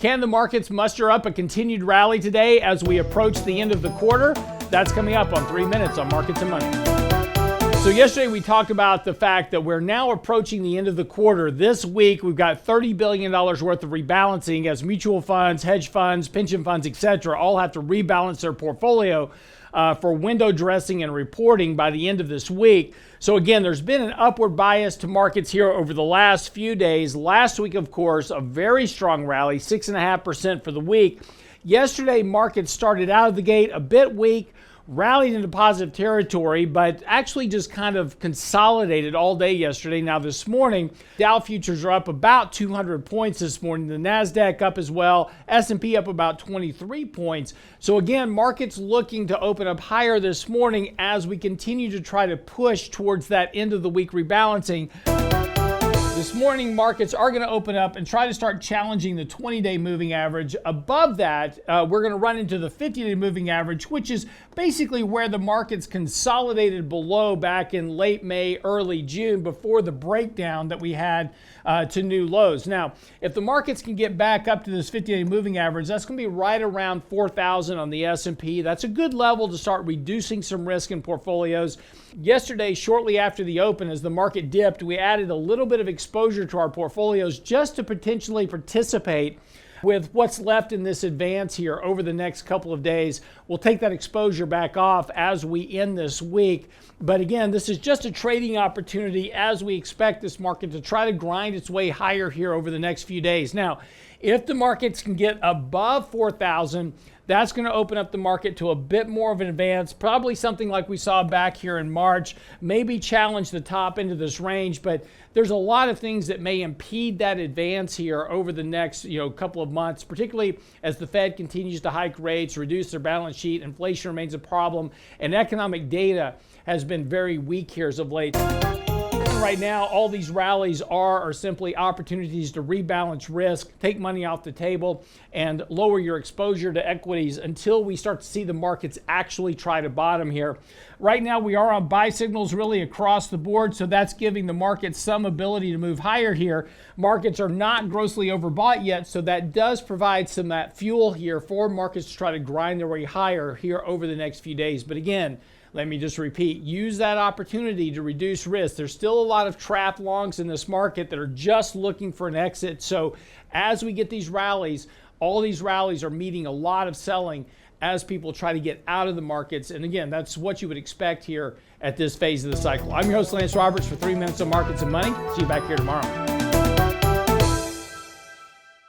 Can the markets muster up a continued rally today as we approach the end of the quarter? That's coming up on 3 Minutes on Markets and Money. So yesterday we talked about the fact that we're now approaching the end of the quarter. This week we've got $30 billion worth of rebalancing as mutual funds, hedge funds, pension funds, etc. all have to rebalance their portfolio for window dressing and reporting by the end of this week. So again, there's been an upward bias to markets here over the last few days. Last week, of course, a very strong rally, 6.5% for the week. Yesterday, markets started out of the gate a bit weak, rallied into positive territory, but actually just kind of consolidated all day yesterday. Now this morning, Dow futures are up about 200 points this morning. The NASDAQ up as well. S&P up about 23 points. So again, markets looking to open up higher this morning as we continue to try to push towards that end of the week rebalancing. This morning, markets are going to open up and try to start challenging the 20-day moving average. Above that, we're going to run into the 50-day moving average, which is basically where the markets consolidated below back in late May, early June, before the breakdown that we had to new lows. Now, if the markets can get back up to this 50-day moving average, that's going to be right around 4,000 on the S&P. That's a good level to start reducing some risk in portfolios. Yesterday, shortly after the open, as the market dipped, we added a little bit of exposure to our portfolios just to potentially participate with what's left in this advance here over the next couple of days. We'll take that exposure back off as we end this week. But again, this is just a trading opportunity as we expect this market to try to grind its way higher here over the next few days. Now, if the markets can get above 4,000, that's going to open up the market to a bit more of an advance, probably something like we saw back here in March, maybe challenge the top end of this range, but there's a lot of things that may impede that advance here over the next couple of months, particularly as the Fed continues to hike rates, reduce their balance sheet, inflation remains a problem, and economic data has been very weak here as of late. Right now, all these rallies are simply opportunities to rebalance risk, take money off the table, and lower your exposure to equities until we start to see the markets actually try to bottom here. Right now, we are on buy signals really across the board, so that's giving the market some ability to move higher here. Markets are not grossly overbought yet, so that does provide some of that fuel here for markets to try to grind their way higher here over the next few days. But again, let me just repeat, use that opportunity to reduce risk. There's still a lot of trap longs in this market that are just looking for an exit. So as we get these rallies, all these rallies are meeting a lot of selling as people try to get out of the markets. And again, that's what you would expect here at this phase of the cycle. I'm your host, Lance Roberts, for 3 Minutes on Markets and Money. See you back here tomorrow.